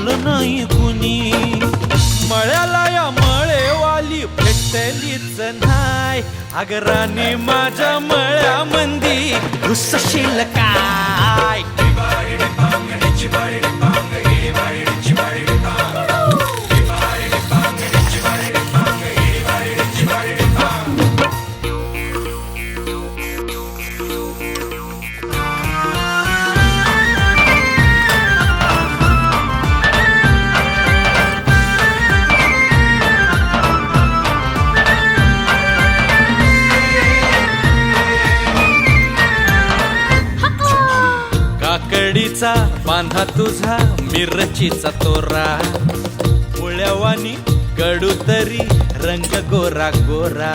भेटलं नाही कुणी. मळ्याला या मळेवाली भेटलीच नाही. अगं राणी माझ्या मळ्यामंदी घुसशील काय. काकडीचा बांधा तुझा मिरचीचा तोरा. पोळ्यावानी कडू तरी रंग गोरा गोरा.